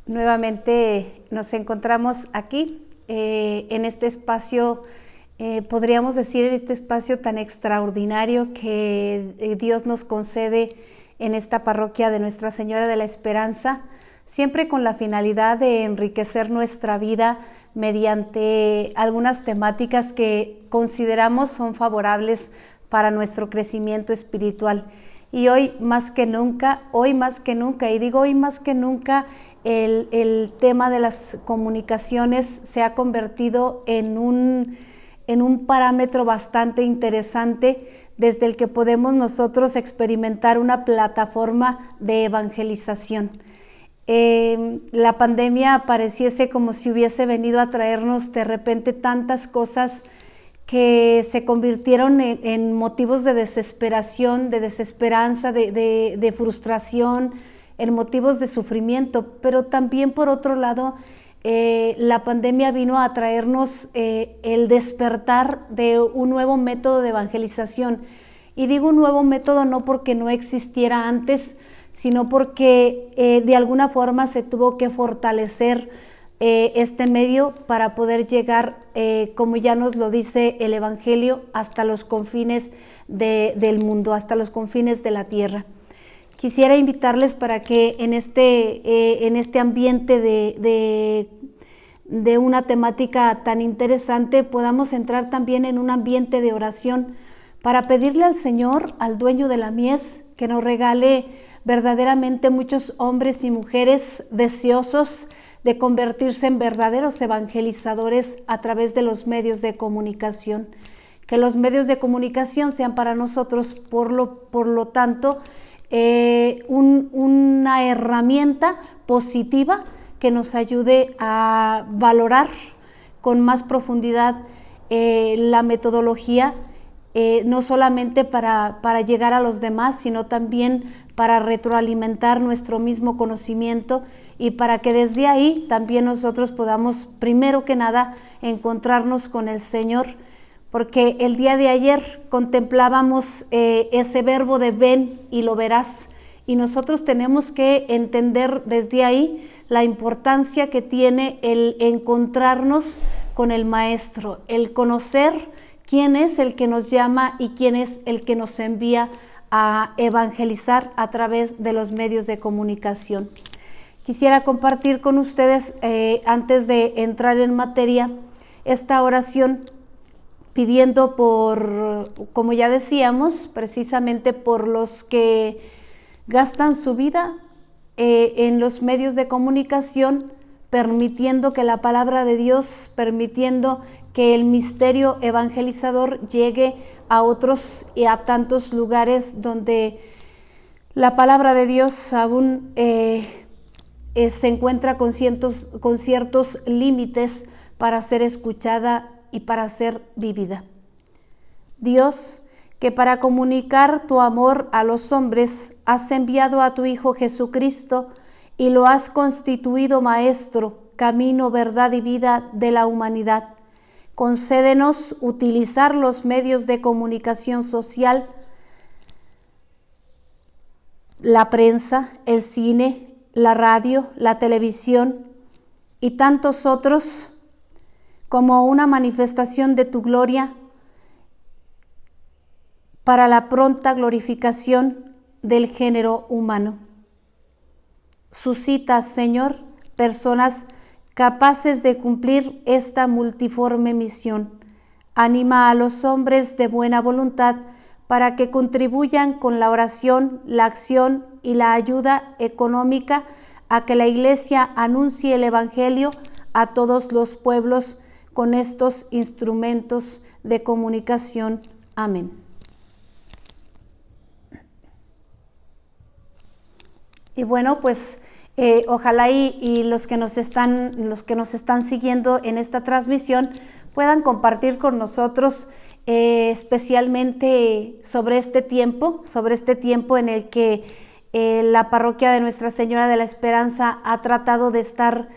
Nuevamente nos encontramos aquí en este espacio, podríamos decir en este espacio tan extraordinario que Dios nos concede en esta parroquia de Nuestra Señora de la Esperanza, siempre con la finalidad de enriquecer nuestra vida mediante algunas temáticas que consideramos son favorables para nuestro crecimiento espiritual. Y hoy más que nunca, y digo hoy más que nunca, el tema de las comunicaciones se ha convertido en un parámetro bastante interesante desde el que podemos nosotros experimentar una plataforma de evangelización. La pandemia pareciese como si hubiese venido a traernos de repente tantas cosas que se convirtieron en motivos de desesperación, de desesperanza, de frustración, en motivos de sufrimiento, pero también por otro lado, la pandemia vino a traernos el despertar de un nuevo método de evangelización. Y digo un nuevo método no porque no existiera antes, sino porque de alguna forma se tuvo que fortalecer este medio para poder llegar, como ya nos lo dice el Evangelio, hasta los confines del mundo, hasta los confines de la tierra. Quisiera invitarles para que en este ambiente de una temática tan interesante podamos entrar también en un ambiente de oración para pedirle al Señor, al dueño de la mies, que nos regale verdaderamente muchos hombres y mujeres deseosos de convertirse en verdaderos evangelizadores a través de los medios de comunicación. Que los medios de comunicación sean para nosotros, por lo tanto, una herramienta positiva que nos ayude a valorar con más profundidad la metodología, no solamente para llegar a los demás, sino también para retroalimentar nuestro mismo conocimiento y para que desde ahí también nosotros podamos, primero que nada, encontrarnos con el Señor, porque el día de ayer contemplábamos ese verbo de ven y lo verás, y nosotros tenemos que entender desde ahí la importancia que tiene el encontrarnos con el Maestro, el conocer quién es el que nos llama y quién es el que nos envía a evangelizar a través de los medios de comunicación. Quisiera compartir con ustedes, antes de entrar en materia, esta oración pidiendo por, como ya decíamos, precisamente por los que gastan su vida en los medios de comunicación, permitiendo que la palabra de Dios, permitiendo que el misterio evangelizador llegue a otros y a tantos lugares donde la palabra de Dios aún se encuentra con ciertos límites para ser escuchada y para ser vivida. Dios, que para comunicar tu amor a los hombres has enviado a tu Hijo Jesucristo y lo has constituido Maestro, camino, verdad y vida de la humanidad. Concédenos utilizar los medios de comunicación social, la prensa, el cine, la radio, la televisión y tantos otros como una manifestación de tu gloria para la pronta glorificación del género humano. Suscita, Señor, personas capaces de cumplir esta multiforme misión. Anima a los hombres de buena voluntad para que contribuyan con la oración, la acción y la ayuda económica a que la Iglesia anuncie el Evangelio a todos los pueblos con estos instrumentos de comunicación. Amén. Y bueno, pues ojalá y los que nos están siguiendo en esta transmisión puedan compartir con nosotros especialmente sobre este tiempo en el que la parroquia de Nuestra Señora de la Esperanza ha tratado de estar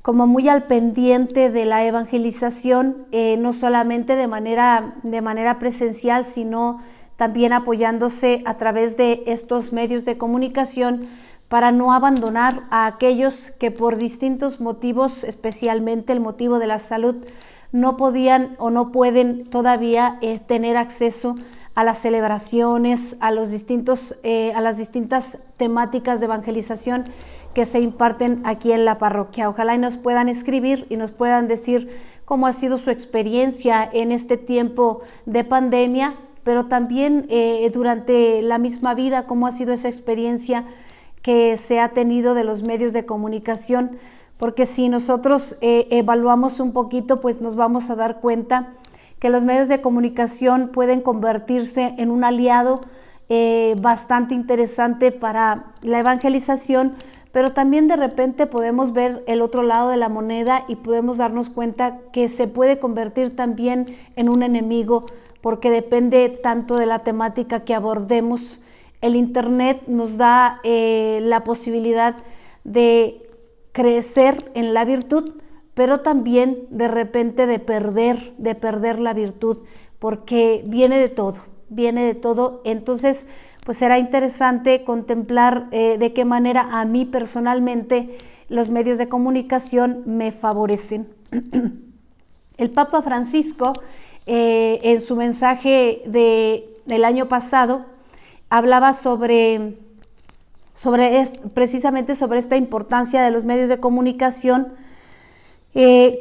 como muy al pendiente de la evangelización, no solamente de manera presencial, sino también apoyándose a través de estos medios de comunicación para no abandonar a aquellos que por distintos motivos, especialmente el motivo de la salud, no podían o no pueden todavía tener acceso a las celebraciones, a las distintas temáticas de evangelización que se imparten aquí en la parroquia. Ojalá y nos puedan escribir y nos puedan decir cómo ha sido su experiencia en este tiempo de pandemia, pero también durante la misma vida, cómo ha sido esa experiencia que se ha tenido de los medios de comunicación, porque si nosotros evaluamos un poquito, pues nos vamos a dar cuenta que los medios de comunicación pueden convertirse en un aliado bastante interesante para la evangelización, pero también de repente podemos ver el otro lado de la moneda y podemos darnos cuenta que se puede convertir también en un enemigo, porque depende tanto de la temática que abordemos. El Internet nos da la posibilidad de crecer en la virtud, pero también de repente de perder la virtud, porque viene de todo. Entonces, pues será interesante contemplar de qué manera a mí personalmente los medios de comunicación me favorecen. El Papa Francisco, en su mensaje del año pasado, hablaba precisamente sobre esta importancia de los medios de comunicación,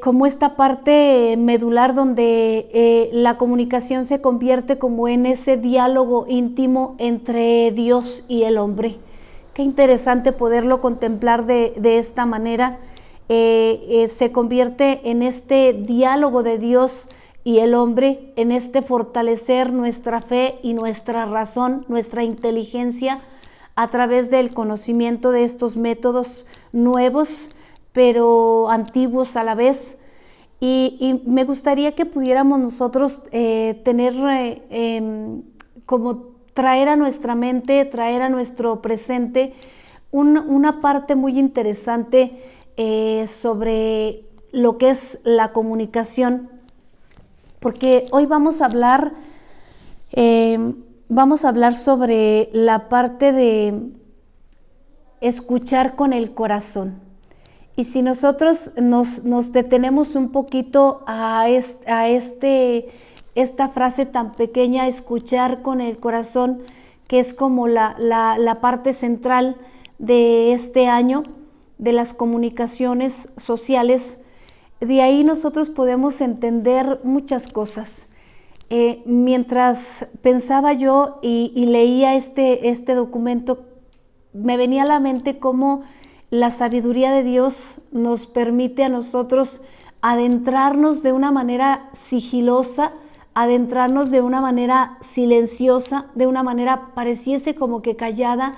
como esta parte medular donde la comunicación se convierte como en ese diálogo íntimo entre Dios y el hombre. Qué interesante poderlo contemplar de esta manera. Se convierte en este diálogo de Dios y el hombre, en este fortalecer nuestra fe y nuestra razón, nuestra inteligencia, a través del conocimiento de estos métodos nuevos, pero antiguos a la vez. Y me gustaría que pudiéramos nosotros como traer a nuestra mente, traer a nuestro presente una parte muy interesante sobre lo que es la comunicación, porque hoy vamos a hablar sobre la parte de escuchar con el corazón. Y si nosotros nos detenemos un poquito a esta frase tan pequeña, escuchar con el corazón, que es como la parte central de este año, de las comunicaciones sociales, de ahí nosotros podemos entender muchas cosas. Mientras pensaba yo y leía este documento, me venía a la mente cómo la sabiduría de Dios nos permite a nosotros adentrarnos de una manera sigilosa, adentrarnos de una manera silenciosa, de una manera pareciese como que callada,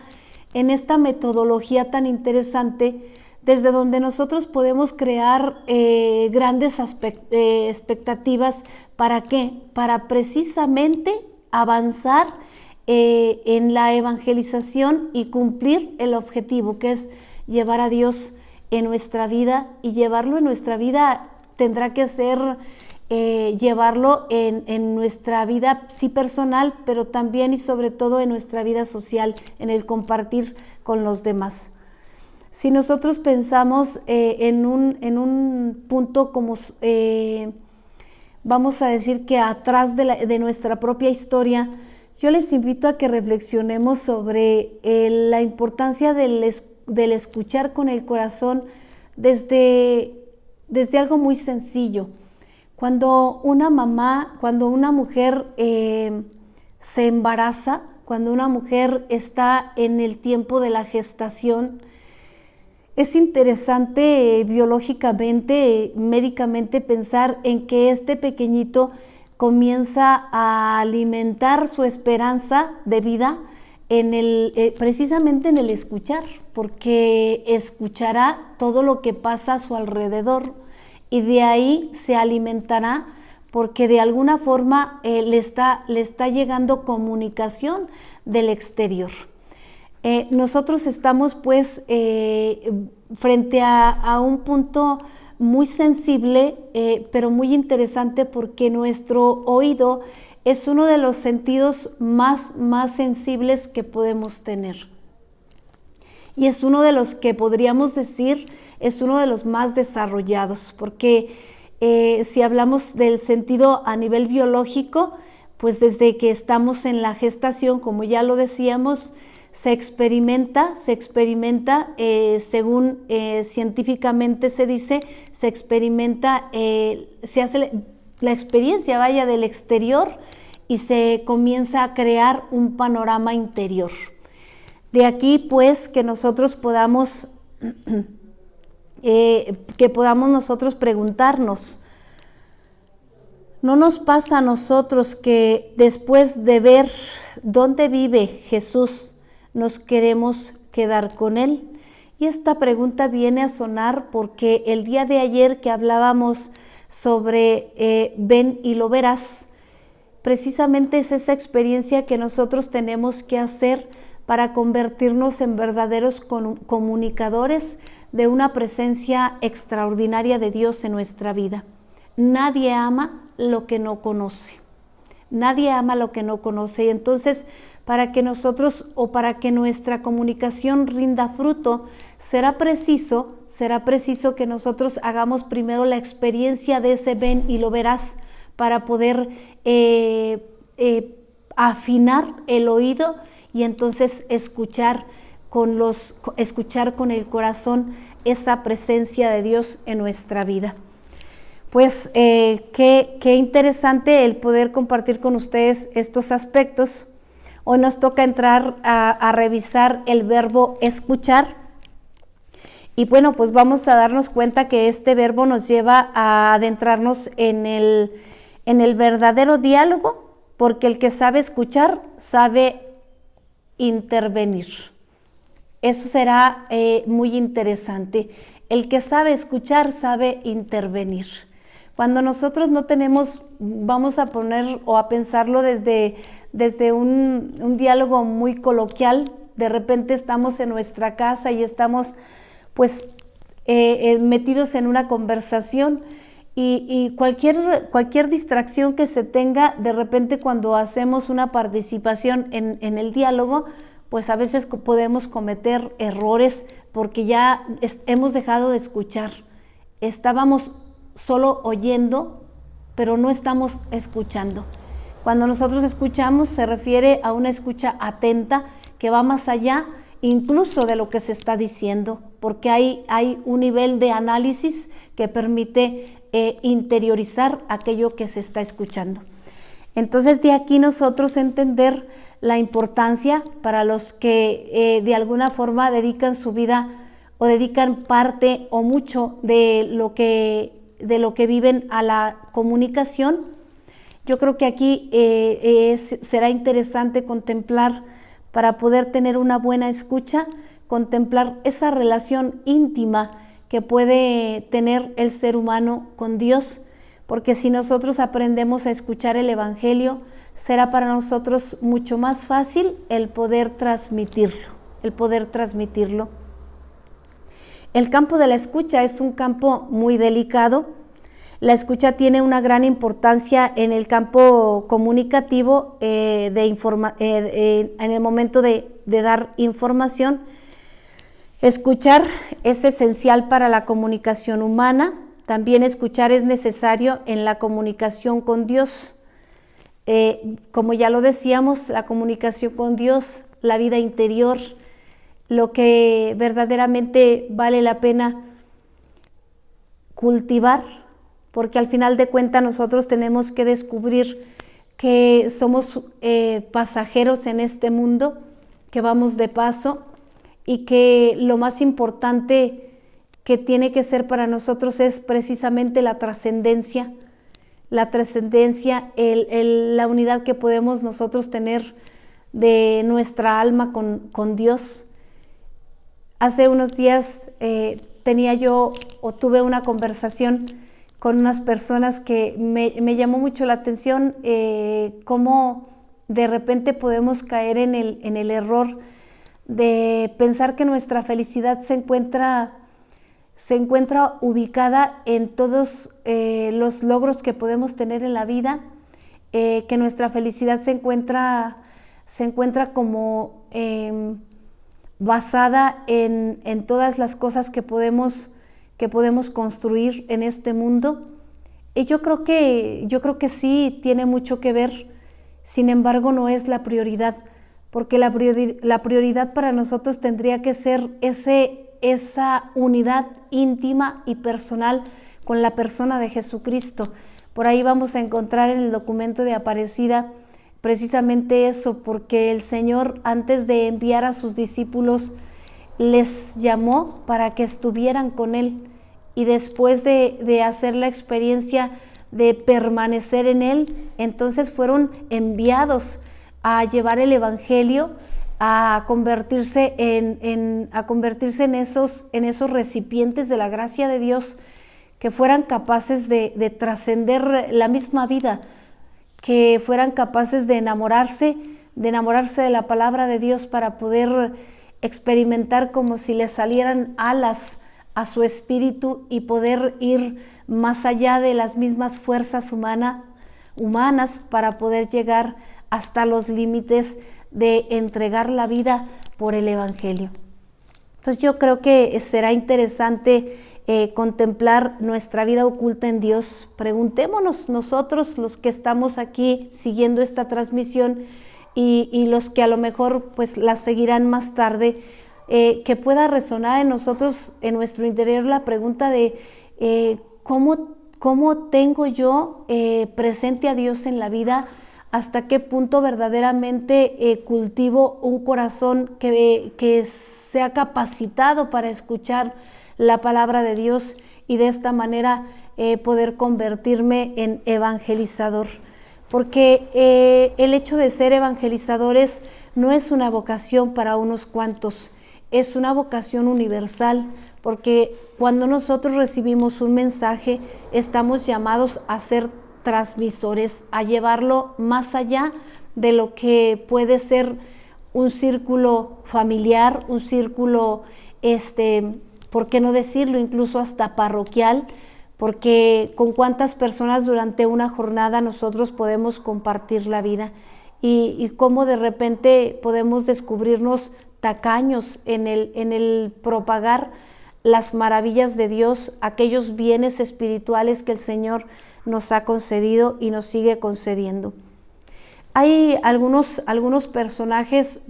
en esta metodología tan interesante, desde donde nosotros podemos crear grandes expectativas. ¿Para qué? Para precisamente avanzar en la evangelización y cumplir el objetivo, que es llevar a Dios en nuestra vida, y llevarlo en nuestra vida tendrá que ser llevarlo en nuestra vida sí personal, pero también y sobre todo en nuestra vida social, en el compartir con los demás. Si nosotros pensamos en un punto como, vamos a decir que atrás de nuestra propia historia, yo les invito a que reflexionemos sobre la importancia del escuchar con el corazón desde algo muy sencillo. Cuando una mamá, cuando una mujer se embaraza, cuando una mujer está en el tiempo de la gestación, es interesante biológicamente, médicamente, pensar en que este pequeñito comienza a alimentar su esperanza de vida precisamente en el escuchar, porque escuchará todo lo que pasa a su alrededor y de ahí se alimentará, porque de alguna forma le está llegando comunicación del exterior. Nosotros estamos pues frente a un punto muy sensible, pero muy interesante, porque nuestro oído es uno de los sentidos más sensibles que podemos tener. y es uno de los que podríamos decir es uno de los más desarrollados, porque si hablamos del sentido a nivel biológico, pues desde que estamos en la gestación, como ya lo decíamos, se experimenta, según científicamente se dice, se experimenta, se hace la experiencia, vaya, del exterior y se comienza a crear un panorama interior. De aquí, pues, que nosotros podamos, nosotros preguntarnos, ¿no nos pasa a nosotros que después de ver dónde vive Jesús, nos queremos quedar con Él? Y esta pregunta viene a sonar porque el día de ayer que hablábamos sobre ven y lo verás, precisamente es esa experiencia que nosotros tenemos que hacer para convertirnos en verdaderos comunicadores de una presencia extraordinaria de Dios en nuestra vida. Nadie ama lo que no conoce. Nadie ama lo que no conoce. Y entonces, para que nosotros o para que nuestra comunicación rinda fruto, será preciso que nosotros hagamos primero la experiencia de ese ven y lo verás para poder afinar el oído y entonces escuchar con el corazón esa presencia de Dios en nuestra vida. Pues qué interesante el poder compartir con ustedes estos aspectos. Hoy nos toca entrar a revisar el verbo escuchar. Y bueno, pues vamos a darnos cuenta que este verbo nos lleva a adentrarnos en el verdadero diálogo, porque el que sabe escuchar sabe intervenir. Eso será muy interesante. El que sabe escuchar sabe intervenir. Cuando nosotros no tenemos, vamos a poner o a pensarlo desde un diálogo muy coloquial, de repente estamos en nuestra casa y estamos pues metidos en una conversación y cualquier distracción que se tenga, de repente cuando hacemos una participación en el diálogo, pues a veces podemos cometer errores porque ya hemos dejado de escuchar. Estábamos solo oyendo, pero no estamos escuchando. Cuando nosotros escuchamos se refiere a una escucha atenta que va más allá incluso de lo que se está diciendo, porque hay un nivel de análisis que permite interiorizar aquello que se está escuchando. Entonces de aquí nosotros entender la importancia para los que de alguna forma dedican su vida o dedican parte o mucho de lo que viven a la comunicación. Yo creo que aquí será interesante contemplar, para poder tener una buena escucha, contemplar esa relación íntima que puede tener el ser humano con Dios, porque si nosotros aprendemos a escuchar el Evangelio, será para nosotros mucho más fácil el poder transmitirlo. El campo de la escucha es un campo muy delicado. La escucha tiene una gran importancia en el campo comunicativo, en el momento de dar información. Escuchar es esencial para la comunicación humana. También escuchar es necesario en la comunicación con Dios. Como ya lo decíamos, la comunicación con Dios, la vida interior, lo que verdaderamente vale la pena cultivar, porque al final de cuentas nosotros tenemos que descubrir que somos pasajeros en este mundo, que vamos de paso y que lo más importante que tiene que ser para nosotros es precisamente la trascendencia, la unidad que podemos nosotros tener de nuestra alma con Dios. Hace unos días tuve una conversación con unas personas que me llamó mucho la atención, cómo de repente podemos caer en el error de pensar que nuestra felicidad se encuentra ubicada en todos los logros que podemos tener en la vida, que nuestra felicidad se encuentra como basada en todas las cosas que podemos construir en este mundo. Y yo creo que sí tiene mucho que ver, sin embargo no es la prioridad, porque la prioridad para nosotros tendría que ser esa unidad íntima y personal con la persona de Jesucristo. Por ahí vamos a encontrar en el documento de Aparecida precisamente eso, porque el Señor, antes de enviar a sus discípulos, les llamó para que estuvieran con Él, y después de hacer la experiencia de permanecer en Él, entonces fueron enviados a llevar el Evangelio, a convertirse en esos recipientes de la gracia de Dios, que fueran capaces de trascender la misma vida, que fueran capaces de enamorarse de la palabra de Dios, para poder experimentar como si les salieran alas a su espíritu y poder ir más allá de las mismas fuerzas humanas, para poder llegar hasta los límites de entregar la vida por el Evangelio. Entonces yo creo que será interesante contemplar nuestra vida oculta en Dios. Preguntémonos nosotros, los que estamos aquí siguiendo esta transmisión, y los que a lo mejor pues la seguirán más tarde, que pueda resonar en nosotros, en nuestro interior, la pregunta de ¿cómo tengo yo presente a Dios en la vida? ¿Hasta qué punto verdaderamente cultivo un corazón que sea capacitado para escuchar la palabra de Dios, y de esta manera poder convertirme en evangelizador? Porque el hecho de ser evangelizadores no es una vocación para unos cuantos, es una vocación universal, porque cuando nosotros recibimos un mensaje, estamos llamados a ser transmisores, a llevarlo más allá de lo que puede ser un círculo familiar, un círculo, ¿por qué no decirlo?, incluso hasta parroquial, porque con cuántas personas durante una jornada nosotros podemos compartir la vida, y cómo de repente podemos descubrirnos tacaños en el propagar las maravillas de Dios, aquellos bienes espirituales que el Señor nos ha concedido y nos sigue concediendo. Hay algunos personajes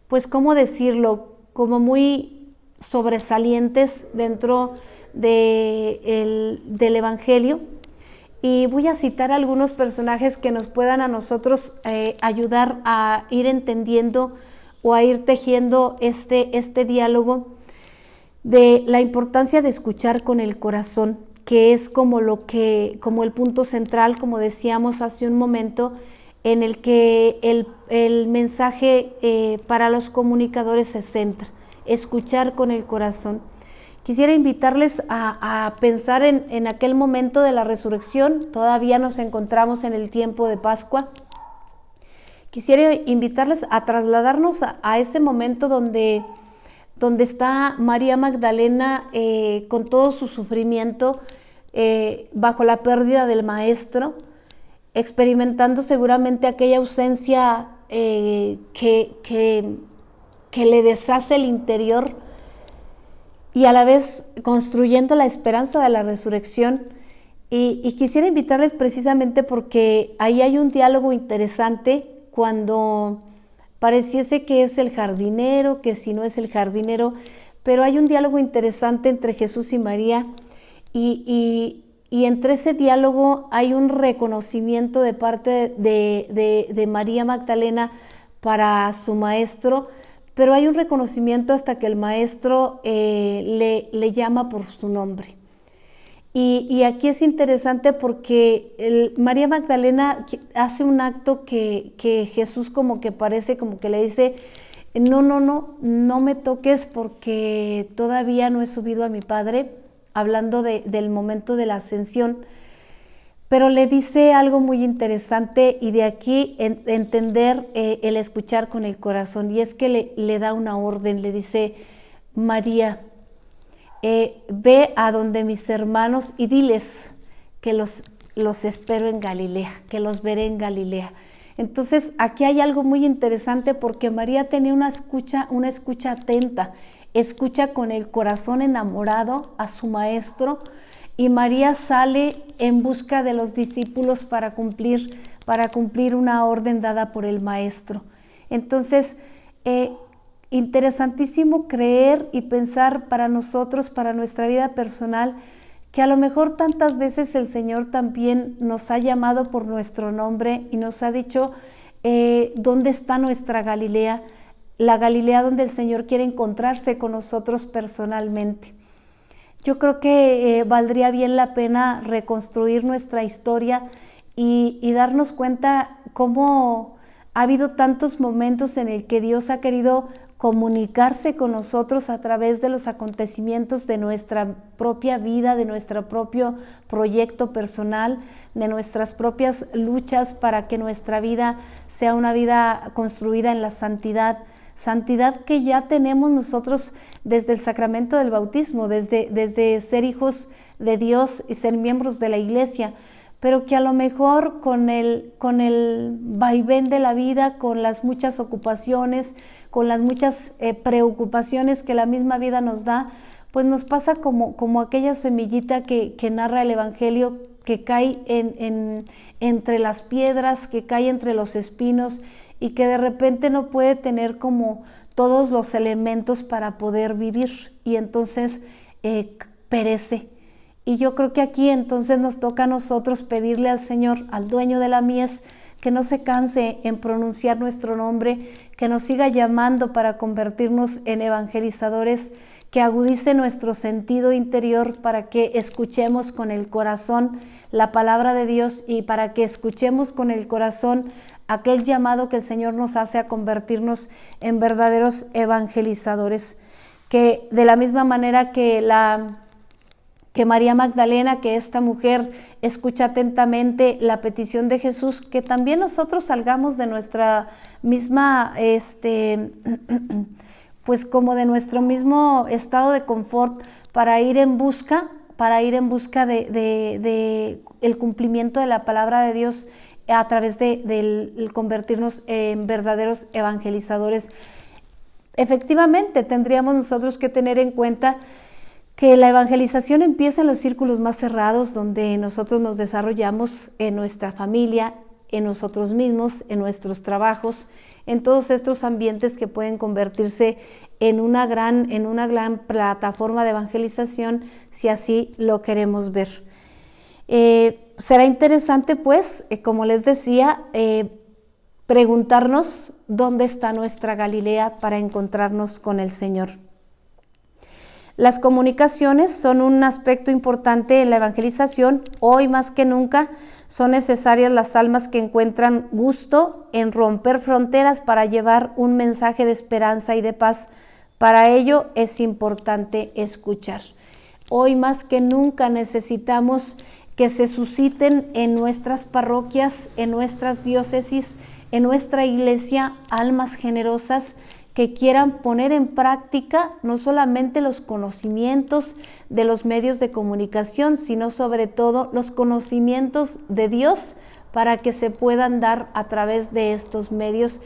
pues, ¿cómo decirlo?, como muy sobresalientes dentro del Evangelio, y voy a citar algunos personajes que nos puedan a nosotros ayudar a ir entendiendo o a ir tejiendo este diálogo de la importancia de escuchar con el corazón, que es como el punto central, como decíamos hace un momento, en el que el mensaje para los comunicadores se centra, escuchar con el corazón. Quisiera invitarles a pensar en aquel momento de la resurrección. Todavía nos encontramos en el tiempo de Pascua. Quisiera invitarles a trasladarnos a ese momento donde está María Magdalena con todo su sufrimiento, bajo la pérdida del maestro, experimentando seguramente aquella ausencia que le deshace el interior, y a la vez construyendo la esperanza de la resurrección. Y quisiera invitarles precisamente porque ahí hay un diálogo interesante, cuando pareciese que es el jardinero, que si no es el jardinero, pero hay un diálogo interesante entre Jesús y María, y entre ese diálogo hay un reconocimiento de parte de María Magdalena para su maestro, pero hay un reconocimiento hasta que el maestro le llama por su nombre. Y aquí es interesante porque María Magdalena hace un acto que Jesús como que parece, como que le dice, no me toques porque todavía no he subido a mi Padre, hablando del momento de la ascensión. Pero le dice algo muy interesante, y de aquí entender el escuchar con el corazón, y es que le da una orden, le dice: María, ve a donde mis hermanos y diles que los espero en Galilea, que los veré en Galilea. Entonces, aquí hay algo muy interesante porque María tenía una escucha atenta, escucha con el corazón enamorado a su maestro, y María sale en busca de los discípulos para cumplir una orden dada por el maestro. Entonces, interesantísimo creer y pensar para nosotros, para nuestra vida personal, que a lo mejor tantas veces el Señor también nos ha llamado por nuestro nombre y nos ha dicho dónde está nuestra Galilea, la Galilea donde el Señor quiere encontrarse con nosotros personalmente. Yo creo que valdría bien la pena reconstruir nuestra historia y darnos cuenta cómo ha habido tantos momentos en el que Dios ha querido comunicarse con nosotros a través de los acontecimientos de nuestra propia vida, de nuestro propio proyecto personal, de nuestras propias luchas para que nuestra vida sea una vida construida en la santidad que ya tenemos nosotros desde el sacramento del bautismo, desde ser hijos de Dios y ser miembros de la iglesia, pero que a lo mejor con el vaivén de la vida, con las muchas ocupaciones, con las muchas preocupaciones que la misma vida nos da, pues nos pasa como aquella semillita que narra el Evangelio, que cae entre las piedras, que cae entre los espinos, y que de repente no puede tener como todos los elementos para poder vivir, y entonces perece. Y yo creo que aquí entonces nos toca a nosotros pedirle al Señor, al dueño de la mies, que no se canse en pronunciar nuestro nombre, que nos siga llamando para convertirnos en evangelizadores, que agudice nuestro sentido interior para que escuchemos con el corazón la palabra de Dios, y para que escuchemos con el corazón aquel llamado que el Señor nos hace a convertirnos en verdaderos evangelizadores. Que de la misma manera que María Magdalena, que esta mujer escucha atentamente la petición de Jesús, que también nosotros salgamos de nuestra misma, pues como de nuestro mismo estado de confort para ir en busca de el cumplimiento de la palabra de Dios a través del convertirnos en verdaderos evangelizadores. Efectivamente, tendríamos nosotros que tener en cuenta que la evangelización empieza en los círculos más cerrados, donde nosotros nos desarrollamos en nuestra familia, en nosotros mismos, en nuestros trabajos, en todos estos ambientes que pueden convertirse en una gran plataforma de evangelización, si así lo queremos ver. Será interesante, pues, como les decía, preguntarnos dónde está nuestra Galilea para encontrarnos con el Señor. Las comunicaciones son un aspecto importante en la evangelización. Hoy más que nunca son necesarias las almas que encuentran gusto en romper fronteras para llevar un mensaje de esperanza y de paz. Para ello es importante escuchar. Hoy más que nunca necesitamos que se susciten en nuestras parroquias, en nuestras diócesis, en nuestra iglesia, almas generosas que quieran poner en práctica no solamente los conocimientos de los medios de comunicación, sino sobre todo los conocimientos de Dios, para que se puedan dar a través de estos medios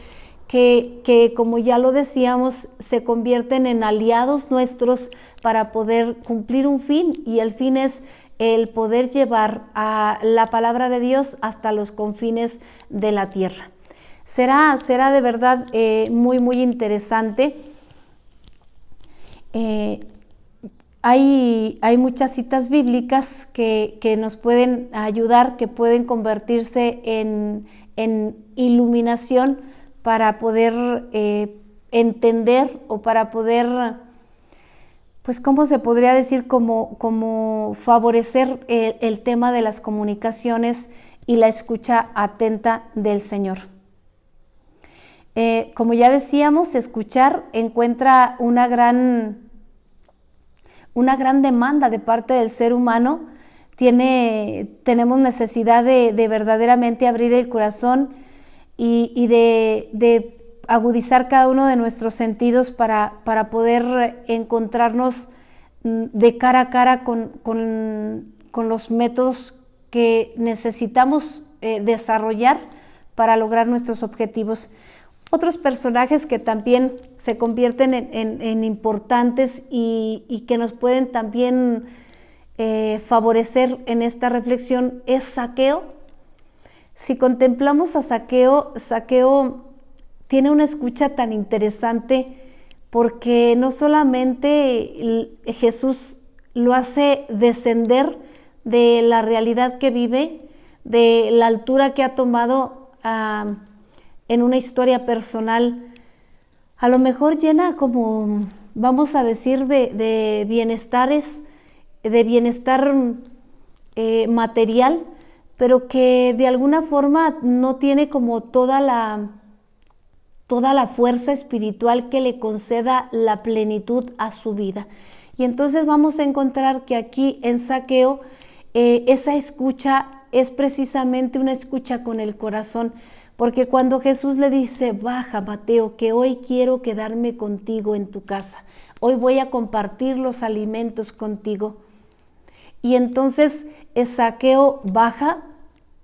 que como ya lo decíamos, se convierten en aliados nuestros para poder cumplir un fin, y el fin es el poder llevar a la palabra de Dios hasta los confines de la tierra. Será de verdad muy interesante. Hay muchas citas bíblicas que nos pueden ayudar, que pueden convertirse en iluminación para poder entender, o para poder, pues, ¿cómo se podría decir? Como favorecer el tema de las comunicaciones y la escucha atenta del Señor. Como ya decíamos, escuchar encuentra una gran demanda de parte del ser humano. Tenemos necesidad de verdaderamente abrir el corazón y de agudizar cada uno de nuestros sentidos para poder encontrarnos de cara a cara con los métodos que necesitamos desarrollar para lograr nuestros objetivos. Otros personajes que también se convierten en importantes y que nos pueden también favorecer en esta reflexión es Zaqueo. Si contemplamos a Zaqueo, Zaqueo tiene una escucha tan interesante porque no solamente Jesús lo hace descender de la realidad que vive, de la altura que ha tomado en una historia personal, a lo mejor llena como, vamos a decir, de bienestares, de bienestar material, pero que de alguna forma no tiene como toda la fuerza espiritual que le conceda la plenitud a su vida. Y entonces vamos a encontrar que aquí en Zaqueo esa escucha es precisamente una escucha con el corazón, porque cuando Jesús le dice, baja Mateo, que hoy quiero quedarme contigo en tu casa, hoy voy a compartir los alimentos contigo. Y entonces Zaqueo baja,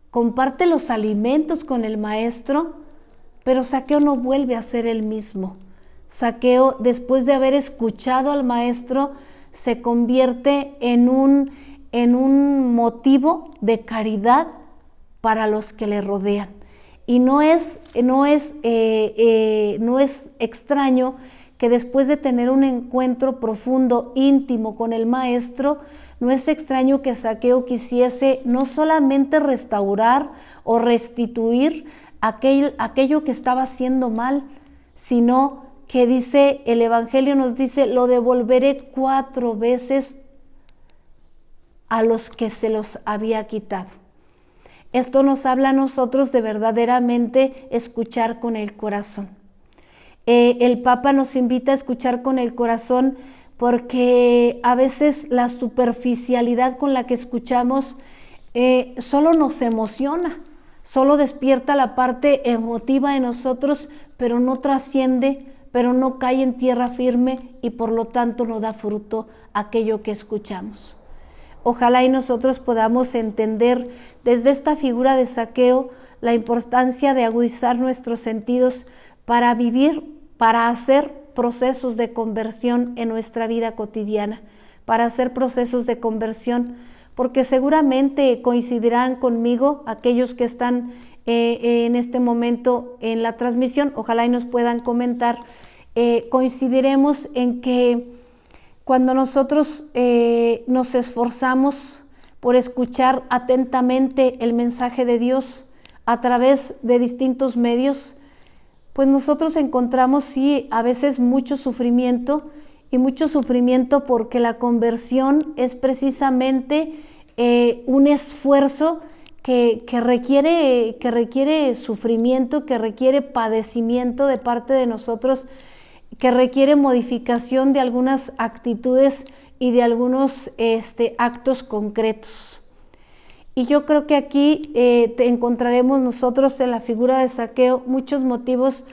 comparte los alimentos con el maestro, pero Zaqueo no vuelve a ser el mismo. Zaqueo, después de haber escuchado al maestro, se convierte en un motivo de caridad para los que le rodean. Y no es extraño que después de tener un encuentro profundo, íntimo con el maestro, no es extraño que Zaqueo quisiese no solamente restaurar o restituir aquello que estaba haciendo mal, sino que dice, el Evangelio nos dice, lo devolveré 4 veces a los que se los había quitado. Esto nos habla a nosotros de verdaderamente escuchar con el corazón. El Papa nos invita a escuchar con el corazón porque a veces la superficialidad con la que escuchamos solo nos emociona, solo despierta la parte emotiva de nosotros, pero no trasciende, pero no cae en tierra firme y por lo tanto no da fruto aquello que escuchamos. Ojalá y nosotros podamos entender desde esta figura de Zaqueo la importancia de agudizar nuestros sentidos para vivir, para hacer procesos de conversión en nuestra vida cotidiana, para hacer procesos de conversión, porque seguramente coincidirán conmigo aquellos que están en este momento en la transmisión, ojalá y nos puedan comentar, coincidiremos en que cuando nosotros nos esforzamos por escuchar atentamente el mensaje de Dios a través de distintos medios, pues nosotros encontramos sí a veces mucho sufrimiento porque la conversión es precisamente un esfuerzo que requiere sufrimiento, que requiere padecimiento de parte de nosotros, que requiere modificación de algunas actitudes y de algunos actos concretos. Y yo creo que aquí encontraremos nosotros en la figura de Zaqueo muchos motivos,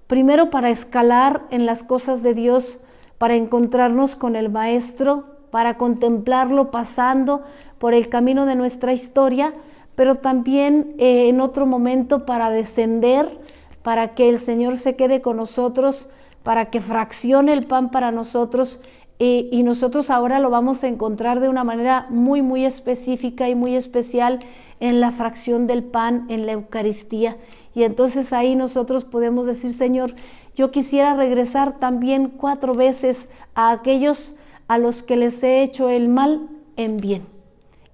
primero para escalar en las cosas de Dios, para encontrarnos con el Maestro, para contemplarlo pasando por el camino de nuestra historia, pero también en otro momento para descender, para que el Señor se quede con nosotros, para que fraccione el pan para nosotros y nosotros ahora lo vamos a encontrar de una manera muy, muy específica y muy especial en la fracción del pan, en la Eucaristía. Y entonces ahí nosotros podemos decir, Señor, yo quisiera regresar también 4 veces a aquellos a los que les he hecho el mal en bien.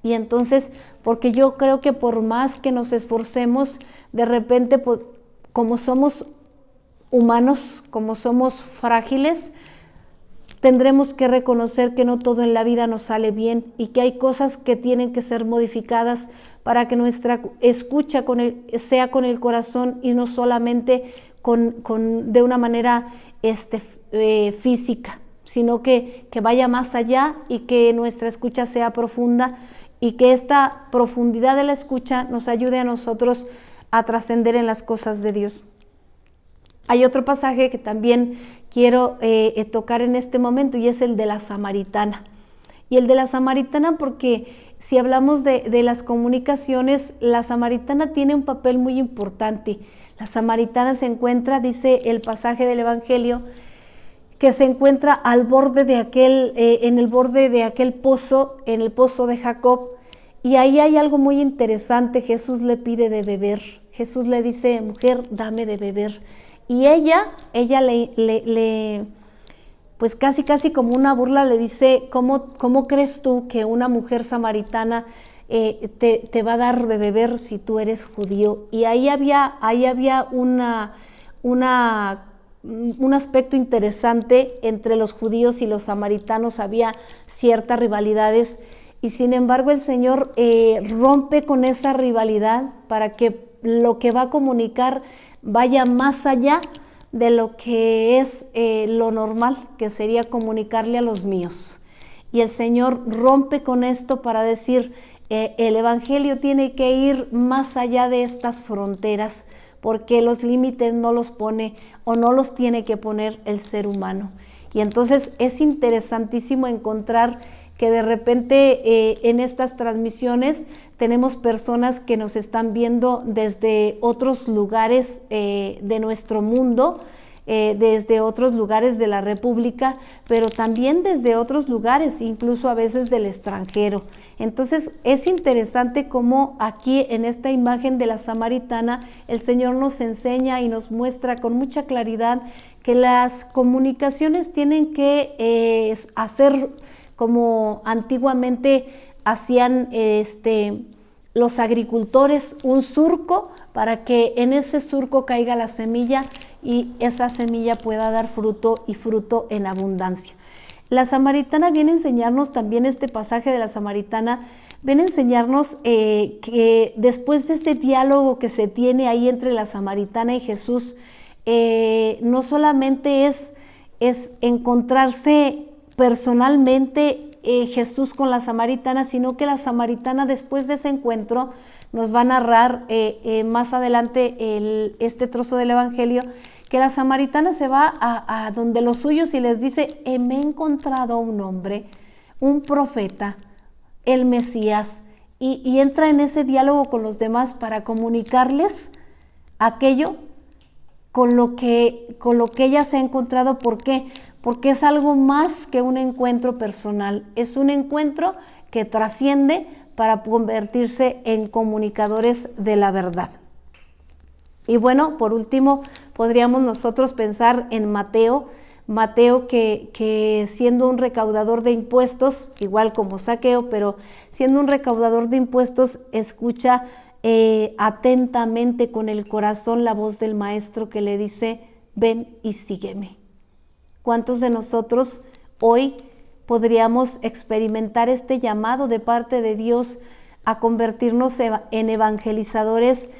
Y entonces, porque yo creo que por más que nos esforcemos, de repente, como somos humanos, como somos frágiles, tendremos que reconocer que no todo en la vida nos sale bien y que hay cosas que tienen que ser modificadas para que nuestra escucha sea con el corazón y no solamente de una manera física, sino que vaya más allá y que nuestra escucha sea profunda y que esta profundidad de la escucha nos ayude a nosotros a trascender en las cosas de Dios. Hay otro pasaje que también quiero tocar en este momento y es el de la samaritana. Y el de la samaritana porque si hablamos de las comunicaciones, la samaritana tiene un papel muy importante. La samaritana se encuentra, dice el pasaje del Evangelio, que se encuentra al borde de en el borde de aquel pozo, en el pozo de Jacob, y ahí hay algo muy interesante. Jesús le pide de beber. Jesús le dice, mujer, dame de beber. Y ella pues casi como una burla le dice, ¿cómo crees tú que una mujer samaritana te va a dar de beber si tú eres judío? Y ahí había un aspecto interesante entre los judíos y los samaritanos, había ciertas rivalidades, y sin embargo el Señor rompe con esa rivalidad para que lo que va a comunicar vaya más allá de lo que es lo normal, que sería comunicarle a los míos. Y el Señor rompe con esto para decir, el Evangelio tiene que ir más allá de estas fronteras, porque los límites no los pone o no los tiene que poner el ser humano. Y entonces es interesantísimo encontrar que de repente en estas transmisiones tenemos personas que nos están viendo desde otros lugares de nuestro mundo, desde otros lugares de la República, pero también desde otros lugares, incluso a veces del extranjero. Entonces es interesante cómo aquí en esta imagen de la samaritana el Señor nos enseña y nos muestra con mucha claridad que las comunicaciones tienen que hacer como antiguamente hacían los agricultores, un surco para que en ese surco caiga la semilla y esa semilla pueda dar fruto y fruto en abundancia. La samaritana viene a enseñarnos también, este pasaje de la samaritana, viene a enseñarnos que después de este diálogo que se tiene ahí entre la samaritana y Jesús, no solamente es encontrarse personalmente Jesús con la samaritana, sino que la samaritana después de ese encuentro nos va a narrar más adelante este trozo del Evangelio, que la samaritana se va a donde los suyos y les dice, me he encontrado un hombre, un profeta, el Mesías, y entra en ese diálogo con los demás para comunicarles aquello con lo que ella se ha encontrado. ¿Por qué? Porque es algo más que un encuentro personal, es un encuentro que trasciende para convertirse en comunicadores de la verdad. Y bueno, por último, podríamos nosotros pensar en Mateo que siendo un recaudador de impuestos, igual como Zaqueo, pero siendo un recaudador de impuestos, escucha atentamente con el corazón la voz del maestro que le dice, ven y sígueme. ¿Cuántos de nosotros hoy podríamos experimentar este llamado de parte de Dios a convertirnos en evangelizadores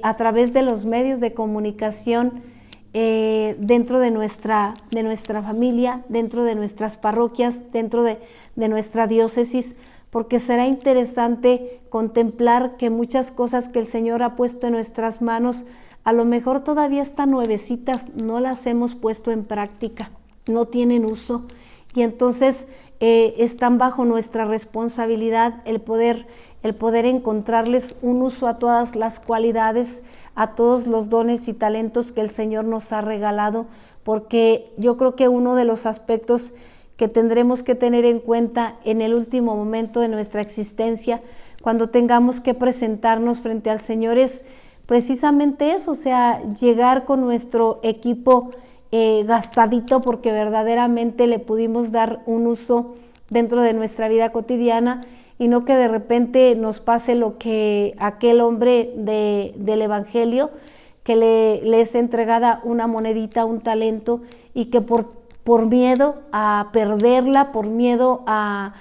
a través de los medios de comunicación dentro de nuestra familia, dentro de nuestras parroquias, dentro de nuestra diócesis? Porque será interesante contemplar que muchas cosas que el Señor ha puesto en nuestras manos, a lo mejor todavía están nuevecitas, no las hemos puesto en práctica, no tienen uso, y entonces están bajo nuestra responsabilidad el poder encontrarles un uso a todas las cualidades, a todos los dones y talentos que el Señor nos ha regalado, porque yo creo que uno de los aspectos que tendremos que tener en cuenta en el último momento de nuestra existencia, cuando tengamos que presentarnos frente al Señor, es precisamente eso, o sea, llegar con nuestro equipo gastadito, porque verdaderamente le pudimos dar un uso dentro de nuestra vida cotidiana, y no que de repente nos pase lo que aquel hombre del Evangelio, que le es entregada una monedita, un talento, y que por miedo a perderla, por miedo a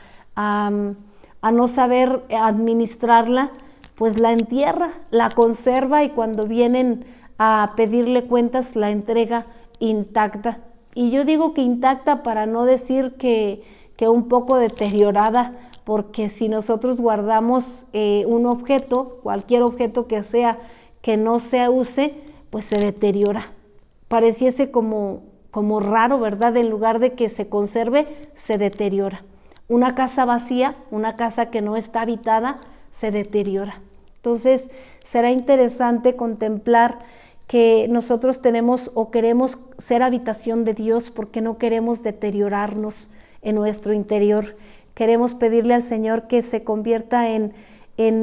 no saber administrarla, pues la entierra, la conserva, y cuando vienen a pedirle cuentas la entrega intacta. Y yo digo que intacta para no decir que un poco deteriorada, porque si nosotros guardamos un objeto, cualquier objeto que sea, que no se use, pues se deteriora. Pareciese como raro, ¿verdad? En lugar de que se conserve, se deteriora. una casa vacía, una casa que no está habitada, se deteriora. Entonces, será interesante contemplar que nosotros tenemos o queremos ser habitación de Dios porque no queremos deteriorarnos en nuestro interior. Queremos pedirle al Señor que se convierta en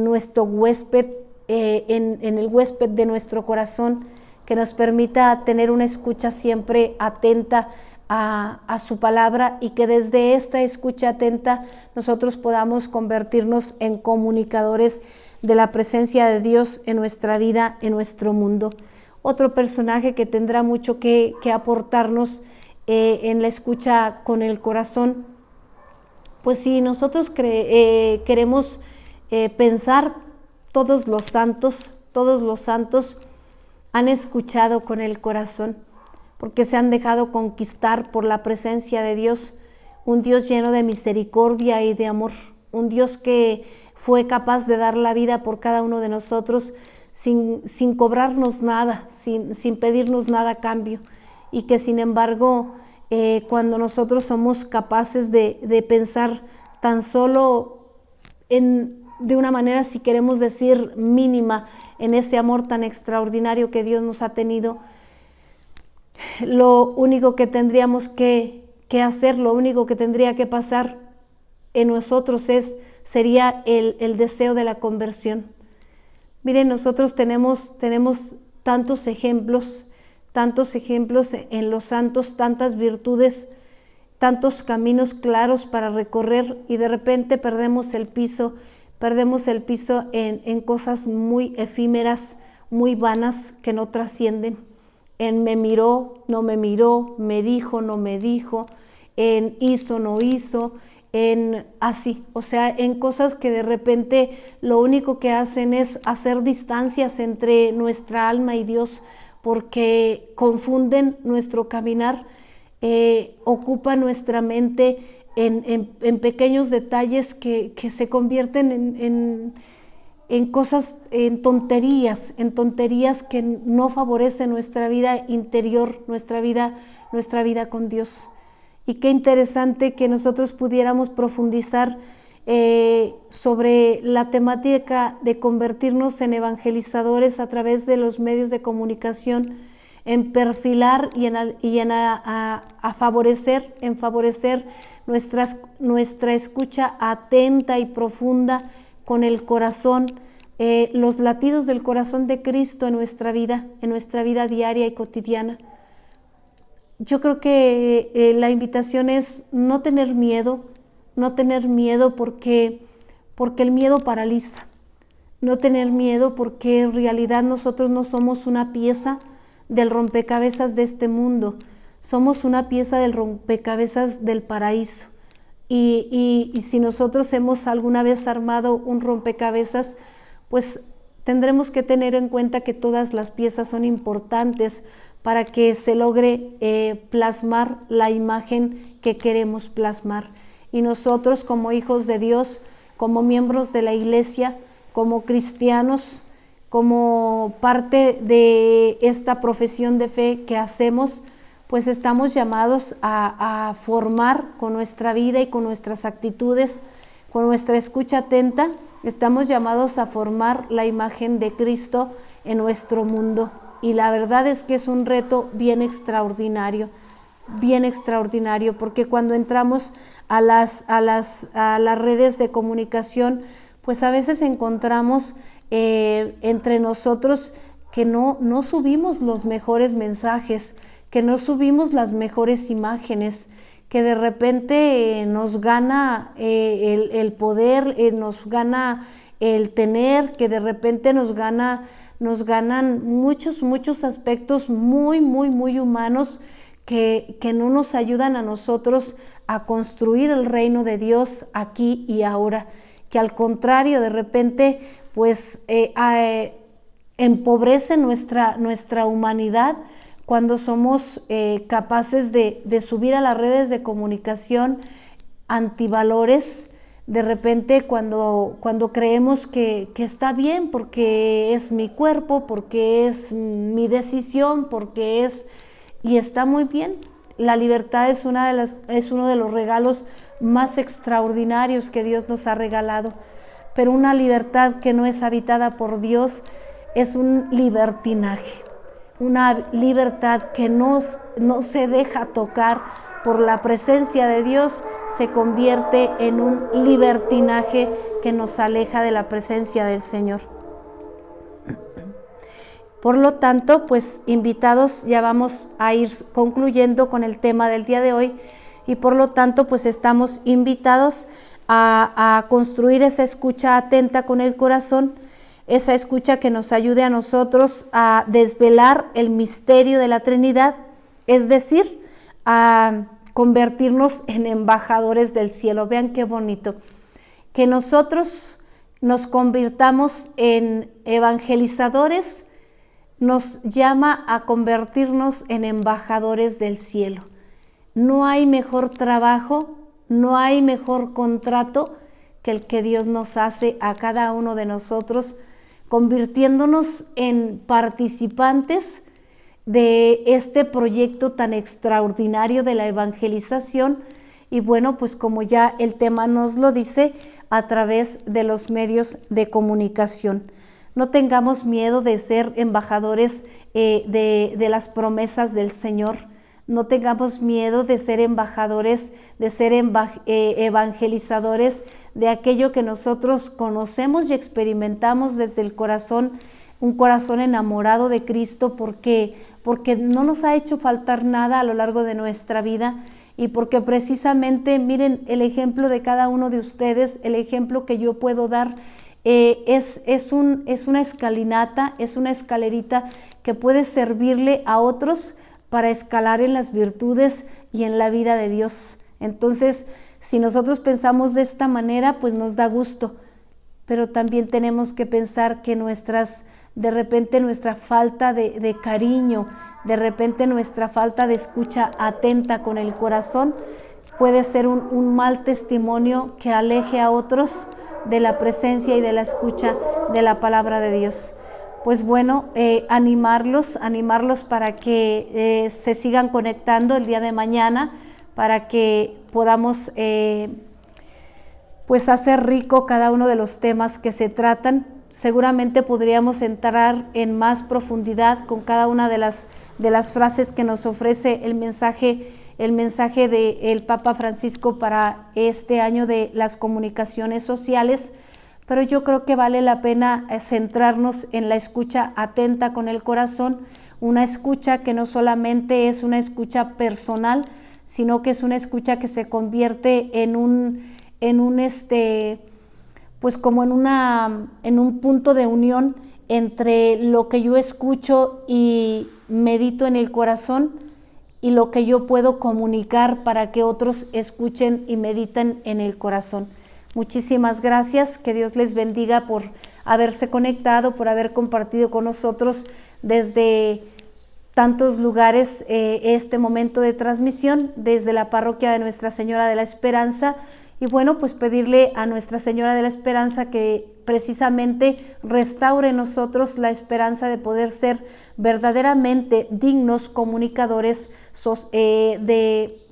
nuestro huésped, en el huésped de nuestro corazón, que nos permita tener una escucha siempre atenta a su palabra, y que desde esta escucha atenta nosotros podamos convertirnos en comunicadores de la presencia de Dios en nuestra vida, en nuestro mundo. Otro personaje que tendrá mucho que aportarnos en la escucha con el corazón, pues si nosotros queremos pensar, todos los santos han escuchado con el corazón, porque se han dejado conquistar por la presencia de Dios, un Dios lleno de misericordia y de amor, un Dios que fue capaz de dar la vida por cada uno de nosotros sin cobrarnos nada, sin pedirnos nada a cambio, y que sin embargo cuando nosotros somos capaces de pensar tan solo de una manera, si queremos decir mínima, en ese amor tan extraordinario que Dios nos ha tenido, lo único que tendríamos que hacer, lo único que tendría que pasar en nosotros sería el deseo de la conversión. Miren, nosotros tenemos tantos ejemplos en los santos, tantas virtudes, tantos caminos claros para recorrer, y de repente perdemos el piso en cosas muy efímeras, muy vanas, que no trascienden. En me miró, no me miró, me dijo, no me dijo, en hizo, no hizo, en así, o sea, en cosas que de repente lo único que hacen es hacer distancias entre nuestra alma y Dios, porque confunden nuestro caminar, ocupan nuestra mente en pequeños detalles que se convierten en cosas, en tonterías que no favorecen nuestra vida interior, nuestra vida con Dios. Y qué interesante que nosotros pudiéramos profundizar sobre la temática de convertirnos en evangelizadores a través de los medios de comunicación, en perfilar y en favorecer nuestra escucha atenta y profunda con el corazón, los latidos del corazón de Cristo en nuestra vida diaria y cotidiana. Yo creo que la invitación es no tener miedo porque el miedo paraliza. No tener miedo porque en realidad nosotros no somos una pieza del rompecabezas de este mundo, somos una pieza del rompecabezas del paraíso. Y si nosotros hemos alguna vez armado un rompecabezas, pues tendremos que tener en cuenta que todas las piezas son importantes para que se logre plasmar la imagen que queremos plasmar. Y nosotros, como hijos de Dios, como miembros de la iglesia, como cristianos, como parte de esta profesión de fe que hacemos, pues estamos llamados a formar con nuestra vida y con nuestras actitudes, con nuestra escucha atenta, estamos llamados a formar la imagen de Cristo en nuestro mundo. Y la verdad es que es un reto bien extraordinario, porque cuando entramos a las redes de comunicación, pues a veces encontramos entre nosotros que no subimos los mejores mensajes, que no subimos las mejores imágenes, que de repente nos gana el poder, nos gana el tener, que de repente nos ganan muchos aspectos muy humanos que no nos ayudan a nosotros a construir el reino de Dios aquí y ahora, que al contrario de repente pues empobrece nuestra humanidad cuando somos capaces de subir a las redes de comunicación antivalores, de repente cuando creemos que está bien porque es mi cuerpo, porque es mi decisión, y está muy bien, La libertad es uno de los regalos más extraordinarios que Dios nos ha regalado. Pero una libertad que no es habitada por Dios es un libertinaje. Una libertad que no se deja tocar por la presencia de Dios, se convierte en un libertinaje que nos aleja de la presencia del Señor. Por lo tanto, pues invitados, ya vamos a ir concluyendo con el tema del día de hoy, y por lo tanto pues estamos invitados a construir esa escucha atenta con el corazón, esa escucha que nos ayude a nosotros a desvelar el misterio de la Trinidad, es decir, a convertirnos en embajadores del cielo. Vean qué bonito, que nosotros nos convirtamos en evangelizadores, nos llama a convertirnos en embajadores del cielo. No hay mejor trabajo, no hay mejor contrato que el que Dios nos hace a cada uno de nosotros, convirtiéndonos en participantes de este proyecto tan extraordinario de la evangelización. Y bueno, pues como ya el tema nos lo dice, a través de los medios de comunicación. No tengamos miedo de ser embajadores de las promesas del Señor. No tengamos miedo de ser embajadores, de ser evangelizadores de aquello que nosotros conocemos y experimentamos desde el corazón, un corazón enamorado de Cristo, porque no nos ha hecho faltar nada a lo largo de nuestra vida, y porque precisamente, miren, el ejemplo de cada uno de ustedes, el ejemplo que yo puedo dar, es una escalinata, es una escalerita que puede servirle a otros para escalar en las virtudes y en la vida de Dios. Entonces, si nosotros pensamos de esta manera, pues nos da gusto, pero también tenemos que pensar que de repente nuestra falta de cariño, de repente nuestra falta de escucha atenta con el corazón puede ser un mal testimonio que aleje a otros de la presencia y de la escucha de la palabra de Dios. Pues bueno, animarlos para que se sigan conectando el día de mañana, para que podamos pues hacer rico cada uno de los temas que se tratan. Seguramente podríamos entrar en más profundidad con cada una de las frases que nos ofrece el mensaje del Papa Francisco para este año de las comunicaciones sociales, pero yo creo que vale la pena centrarnos en la escucha atenta con el corazón, una escucha que no solamente es una escucha personal, sino que es una escucha que se convierte en un punto de unión entre lo que yo escucho y medito en el corazón y lo que yo puedo comunicar para que otros escuchen y mediten en el corazón. Muchísimas gracias, que Dios les bendiga por haberse conectado, por haber compartido con nosotros desde tantos lugares este momento de transmisión, desde la parroquia de Nuestra Señora de la Esperanza. Y bueno, pues pedirle a Nuestra Señora de la Esperanza que precisamente restaure en nosotros la esperanza de poder ser verdaderamente dignos comunicadores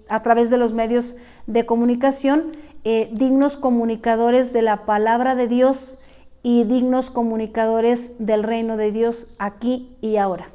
a través de los medios de comunicación, dignos comunicadores de la palabra de Dios y dignos comunicadores del reino de Dios aquí y ahora.